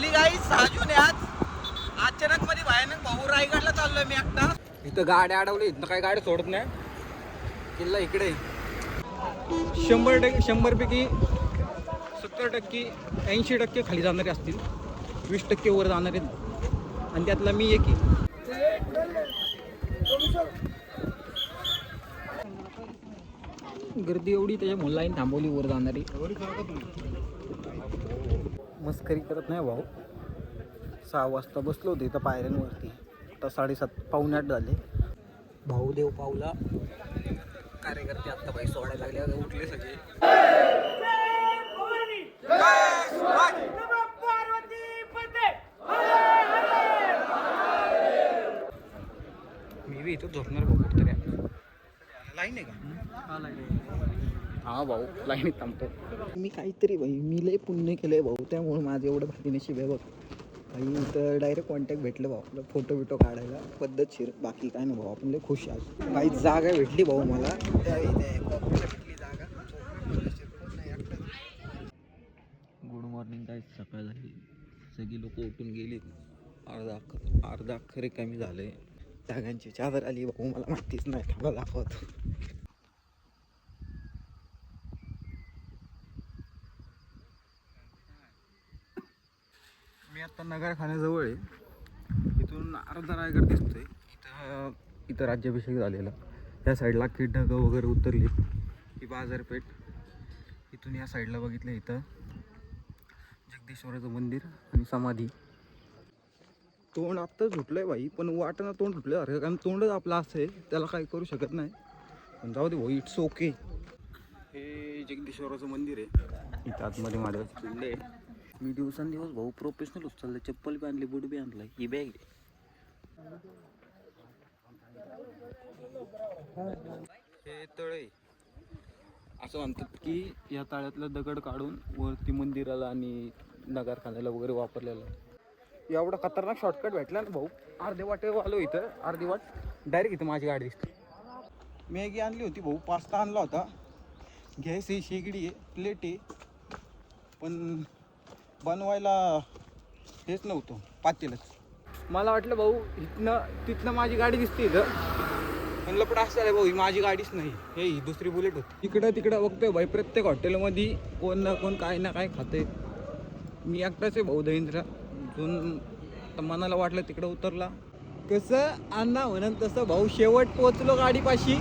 झाली गाई 6 जून आज अचानक मध्ये भयानक भाऊ रायगडला चाललोय मी एकटा. इथं गाड्या अडवली, इथं काही गाडी सोडत नाही. किल्ला इकडे 100 पैकी 70%, 80% खाली जाणारे असतील, 20% वर जाणारे, आणि त्यातला मी एक आहे. गर्दी एवढी त्याच्यामुळे लाईन थांबवली वर जाणारी. मस्करी करत नाही भाऊ. 6 वाजता बसलो होतो इथं पायऱ्यांवरती, आता 7:30 पावणे 8 झाले. भाऊ देव पावला. कार्यकर्ते आत्ता बाई सोडायला लागले, उठले सगळे. मी बी इथं झोपणार भाऊ कुठतरी. लाईन आहे का? हा भाऊ लाईनीत थांबतो मी. काहीतरी भाई मी लय पुण्य केलंय भाऊ, त्यामुळे माझं एवढं भारी नशीब आहे बघ भाई. इथं डायरेक्ट कॉन्टॅक्ट भेटलं भाऊ, आपलं फोटो बिटो काढायला पद्धतशीर. बाकी काय नाही भाऊ, आपण लय खुश आहे. काही जागा भेटली भाऊ मला, भेटली जागा. Good morning. काय सकाळ झाली, सगळी लोक उठून गेली. अर्धा खरे कमी झाले. जागांची चादर आली भाऊ, मला माहितीच नाही. थांबा दाखवतो. मी आता नगरखान्याजवळ आहे. इथून अर्धा रायगड दिसतोय. इथं राज्याभिषेक झालेला. त्या साईडला की ढगं वगैरे उतरली. ही बाजारपेठ. इथून या साईडला बघितलं, इथं जगदीश्वराचं मंदिर आणि समाधी. तोंड आत्ता झुटलंय भाई, पण वाटणं तोंड झुटलं अरे, कारण तोंडच आपलं असं आहे, त्याला काही करू शकत नाही. पण जाऊ दे भाऊ, इट्स ओके. हे जगदीश्वराचं मंदिर आहे. इथं आतमध्ये महादेवाची पिंड आहे. मी दिवसांदिवस भाऊ प्रोफेशनल होत चाललं. चप्पल बी आणली, बूट बी आणलाय, ही बॅग आहे. हे तळ आहे. असं म्हणतात की या तळ्यातलं दगड काढून वरती मंदिराला आणि नगरखान्याला वगैरे वापरलेलं. एवढा खतरनाक शॉर्टकट भेटला ना भाऊ. अर्धे वाटे आलो इथं, अर्धी वाट डायरेक्ट इथं माझी गाडी दिसते. मॅगी आणली होती भाऊ, पास्ता आणला होता. गॅस आहे, शेगडी आहे, प्लेट आहे, पण बनवायला हेच नव्हतं, पातेलच. मला वाटलं भाऊ तिथनं माझी गाडी दिसते इथं, पण लपड असं आहे भाऊ, ही माझी गाडीच नाही, हे ही दुसरी बुलेट होती. तिकडं बघतोय भाई, प्रत्येक हॉटेलमध्ये कोण ना कोण काय ना काय खाते. मी एकटाच आहे भाऊ दहिंद्रा. तर मनाला वाटलं तिकडं उतरला. कसं अण्णा म्हणून तसं भाऊ शेवट पोचलो गाडीपाशी.